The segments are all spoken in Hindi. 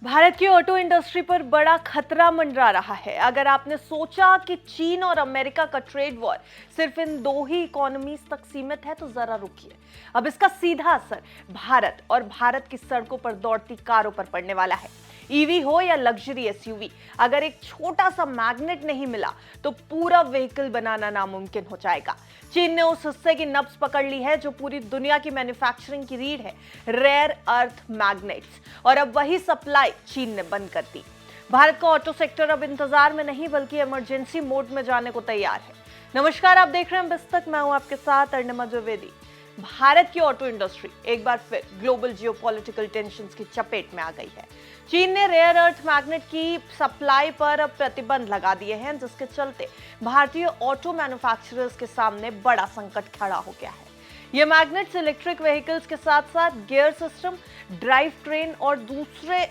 भारत की ऑटो इंडस्ट्री पर बड़ा खतरा मंडरा रहा है। अगर आपने सोचा कि चीन और अमेरिका का ट्रेड वॉर सिर्फ इन दो ही इकोनॉमीज तक सीमित है तो जरा रुकिए। अब इसका सीधा असर भारत और भारत की सड़कों पर दौड़ती कारों पर पड़ने वाला है। ईवी हो या लग्जरी एसयूवी, अगर एक छोटा सा मैग्नेट नहीं मिला तो पूरा व्हीकल बनाना नामुमकिन हो जाएगा। चीन ने उस हिस्से की नब्ज पकड़ ली है जो पूरी दुनिया की मैन्युफैक्चरिंग की रीढ़ है, रेयर अर्थ मैग्नेट्स, और अब वही सप्लाई चीन ने बंद कर दी। भारत का ऑटो सेक्टर अब इंतजार में नहीं बल्कि इमरजेंसी मोड में जाने को तैयार है। नमस्कार, आप देख रहे हैं बिस्तक, मैं हूं आपके साथ अर्णिमा द्विवेदी। भारत की ऑटो इंडस्ट्री एक बार फिर ग्लोबल जियोपॉलिटिकल टेंशंस की चपेट में आ गई है। चीन ने रेयर अर्थ मैग्नेट की सप्लाई पर अब प्रतिबंध लगा दिए हैं, जिसके चलते भारतीय ऑटो मैन्युफैक्चरर्स के सामने बड़ा संकट खड़ा हो गया है। ये मैग्नेट्स इलेक्ट्रिक व्हीकल्स के साथ साथ गियर सिस्टम, ड्राइव ट्रेन और दूसरे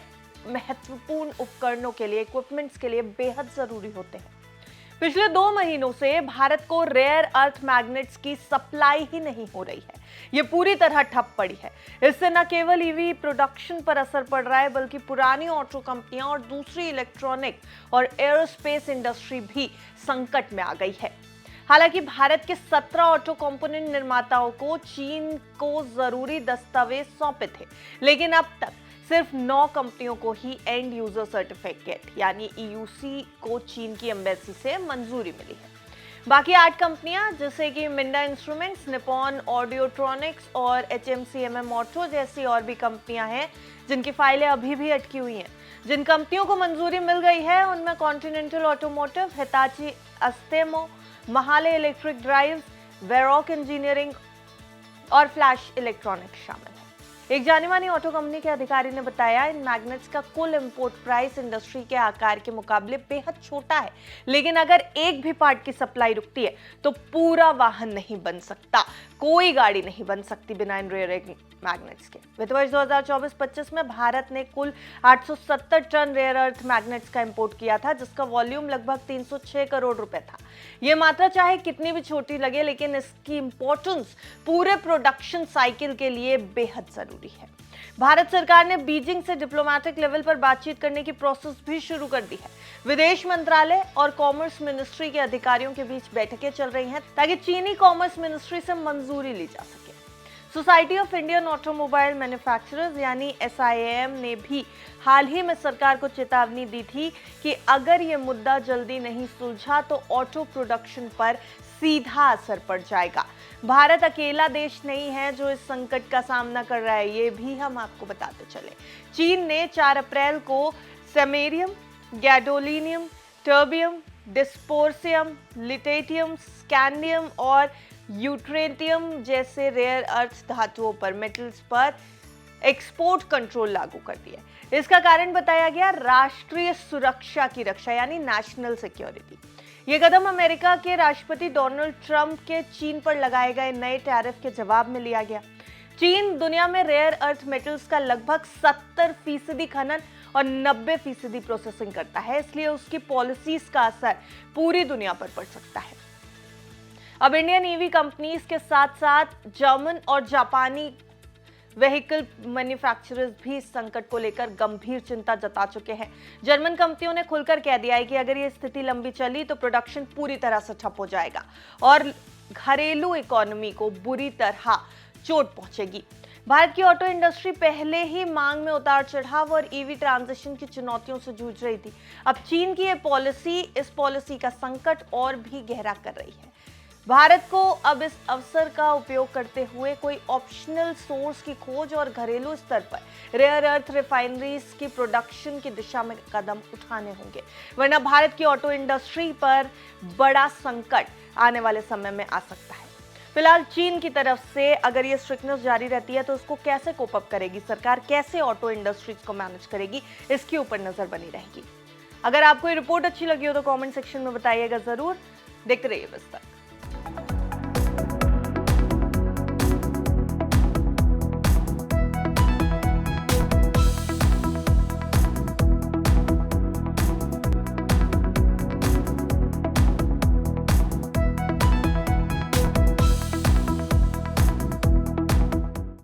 महत्वपूर्ण उपकरणों के लिए, इक्विपमेंट्स के लिए बेहद जरूरी होते हैं। पिछले 2 महीनों से भारत को रेयर अर्थ मैग्नेट्स की सप्लाई ही नहीं हो रही है। ये पूरी तरह ठप पड़ी है। इससे न केवल ईवी प्रोडक्शन पर असर पड़ रहा है बल्कि पुरानी ऑटो कंपनियां और दूसरी इलेक्ट्रॉनिक और एरोस्पेस इंडस्ट्री भी संकट में आ गई है। हालांकि भारत के 17 ऑटो कंपोनेंट निर्माताओं को चीन को जरूरी दस्तावेज सौंपे थे, लेकिन अब तक सिर्फ 9 कंपनियों को ही एंड यूजर सर्टिफिकेट यानी ईयूसी को चीन की एम्बेसी से मंजूरी मिली है। बाकी 8 कंपनियां जैसे कि मिंडा इंस्ट्रूमेंट्स, निप्पॉन ऑडियोट्रॉनिक्स और एचएमसीएमएम ऑटो जैसी और भी कंपनियां हैं जिनकी फाइलें अभी भी अटकी हुई हैं। जिन कंपनियों को मंजूरी मिल गई है उनमें Continental Automotive, Hitachi Astemo, Mahle Electric Drives, Varroc Engineering और फ्लैश इलेक्ट्रॉनिक्स शामिल है। एक जानी मानी ऑटो कंपनी के अधिकारी ने बताया, इन मैग्नेट्स का कुल इंपोर्ट प्राइस इंडस्ट्री के आकार के मुकाबले बेहद छोटा है, लेकिन अगर एक भी पार्ट की सप्लाई रुकती है तो पूरा वाहन नहीं बन सकता, कोई गाड़ी नहीं बन सकती बिना इन रेयर मैग्नेट्स के। वित्त वर्ष 2024-25 में भारत ने कुल 870 टन रेयर अर्थ मैग्नेट्स का इंपोर्ट किया था, जिसका वॉल्यूम लगभग 306 करोड़ रुपए था। यह मात्रा चाहे कितनी भी छोटी लगे, लेकिन इसकी इंपॉर्टेंस पूरे प्रोडक्शन साइकिल के लिए बेहद जरूरी है। भारत सरकार ने बीजिंग से डिप्लोमेटिक लेवल पर बातचीत करने की प्रोसेस भी शुरू कर दी है। विदेश मंत्रालय और कॉमर्स मिनिस्ट्री के अधिकारियों के बीच बैठकें चल रही हैं ताकि चीनी कॉमर्स मिनिस्ट्री से मंजूरी ली जा सके। Society of Indian automobile manufacturers यानी SIAM ने भी हाल ही में सरकार को चेतावनी दी थी कि अगर ये मुद्दा जल्दी नहीं सुलझा तो ऑटो प्रोडक्शन पर सीधा असर पड़ जाएगा। भारत अकेला देश नहीं है जो इस संकट का सामना कर रहा है, ये भी हम आपको बताते चले। चीन ने 4 अप्रैल को सेमेरियम, गैडोलिनियम, टर्बियम, डिस्पोर्सियम, लिथेटियम, स्कैंडियम और यूट्रेटियम जैसे रेयर अर्थ धातुओं पर, मेटल्स पर एक्सपोर्ट कंट्रोल लागू कर दिया। इसका कारण बताया गया राष्ट्रीय सुरक्षा की रक्षा यानी नेशनल सिक्योरिटी। यह कदम अमेरिका के राष्ट्रपति डोनाल्ड ट्रंप के चीन पर लगाए गए नए टैरिफ के जवाब में लिया गया। चीन दुनिया में रेयर अर्थ मेटल्स का लगभग 70% खनन और 90% प्रोसेसिंग करता है, इसलिए उसकी पॉलिसीज का असर पूरी दुनिया पर पड़ सकता है। अब इंडियन ईवी कंपनीज के साथ साथ जर्मन और जापानी व्हीकल मैन्युफैक्चरर्स भी इस संकट को लेकर गंभीर चिंता जता चुके हैं। जर्मन कंपनियों ने खुलकर कह दिया है कि अगर ये स्थिति लंबी चली तो प्रोडक्शन पूरी तरह से ठप हो जाएगा और घरेलू इकोनॉमी को बुरी तरह चोट पहुंचेगी। भारत की ऑटो इंडस्ट्री पहले ही मांग में उतार चढ़ाव और ईवी ट्रांजिशन की चुनौतियों से जूझ रही थी। अब चीन की ये पॉलिसी इस पॉलिसी का संकट और भी गहरा कर रही है। भारत को अब इस अवसर का उपयोग करते हुए कोई ऑप्शनल सोर्स की खोज और घरेलू स्तर पर रेयर अर्थ रिफाइनरीज की प्रोडक्शन की दिशा में कदम उठाने होंगे, वरना भारत की ऑटो इंडस्ट्री पर बड़ा संकट आने वाले समय में आ सकता है। फिलहाल चीन की तरफ से अगर ये स्ट्रिक्टनेस जारी रहती है तो उसको कैसे कोप अप करेगी सरकार, कैसे ऑटो इंडस्ट्रीज को मैनेज करेगी, इसके ऊपर नजर बनी रहेगी। अगर आपको ये रिपोर्ट अच्छी लगी हो तो कमेंट सेक्शन में बताइएगा जरूर। देखते रहिए बिस्तक।